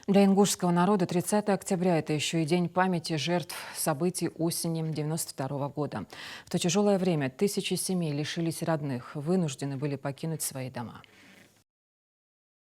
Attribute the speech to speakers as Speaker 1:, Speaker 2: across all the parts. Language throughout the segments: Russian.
Speaker 1: Для ингушского народа 30 октября – это еще и день памяти жертв событий осени 92 года. В то тяжелое время тысячи семей лишились родных, вынуждены были покинуть свои дома.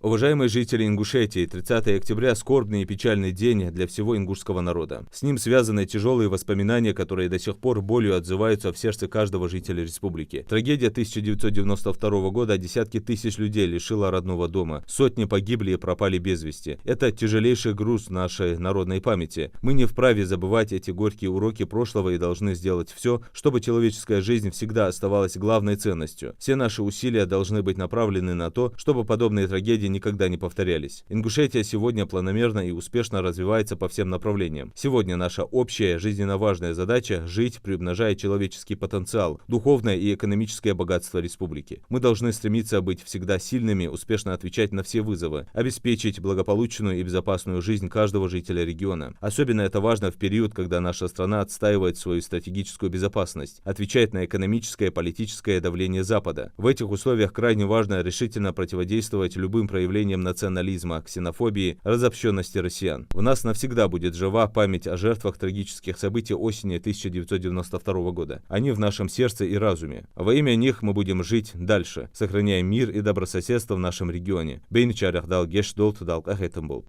Speaker 2: Уважаемые жители Ингушетии, 30 октября – скорбный и печальный день для всего ингушского народа. С ним связаны тяжелые воспоминания, которые до сих пор болью отзываются в сердце каждого жителя республики. Трагедия 1992 года десятки тысяч людей лишила родного дома, сотни погибли и пропали без вести. Это тяжелейший груз нашей народной памяти. Мы не вправе забывать эти горькие уроки прошлого и должны сделать все, чтобы человеческая жизнь всегда оставалась главной ценностью. Все наши усилия должны быть направлены на то, чтобы подобные трагедии никогда не повторялись. Ингушетия сегодня планомерно и успешно развивается по всем направлениям. Сегодня наша общая жизненно важная задача – жить, приумножая человеческий потенциал, духовное и экономическое богатство республики. Мы должны стремиться быть всегда сильными, успешно отвечать на все вызовы, обеспечить благополучную и безопасную жизнь каждого жителя региона. Особенно это важно в период, когда наша страна отстаивает свою стратегическую безопасность, отвечает на экономическое и политическое давление Запада. В этих условиях крайне важно решительно противодействовать любым проявлениям национализма, ксенофобии, разобщенности россиян. В нас навсегда будет жива память о жертвах трагических событий осени 1992 года. Они в нашем сердце и разуме. Во имя них мы будем жить дальше, сохраняя мир и добрососедство в нашем регионе. Бейнчарях дал геш долт дал кахетам был.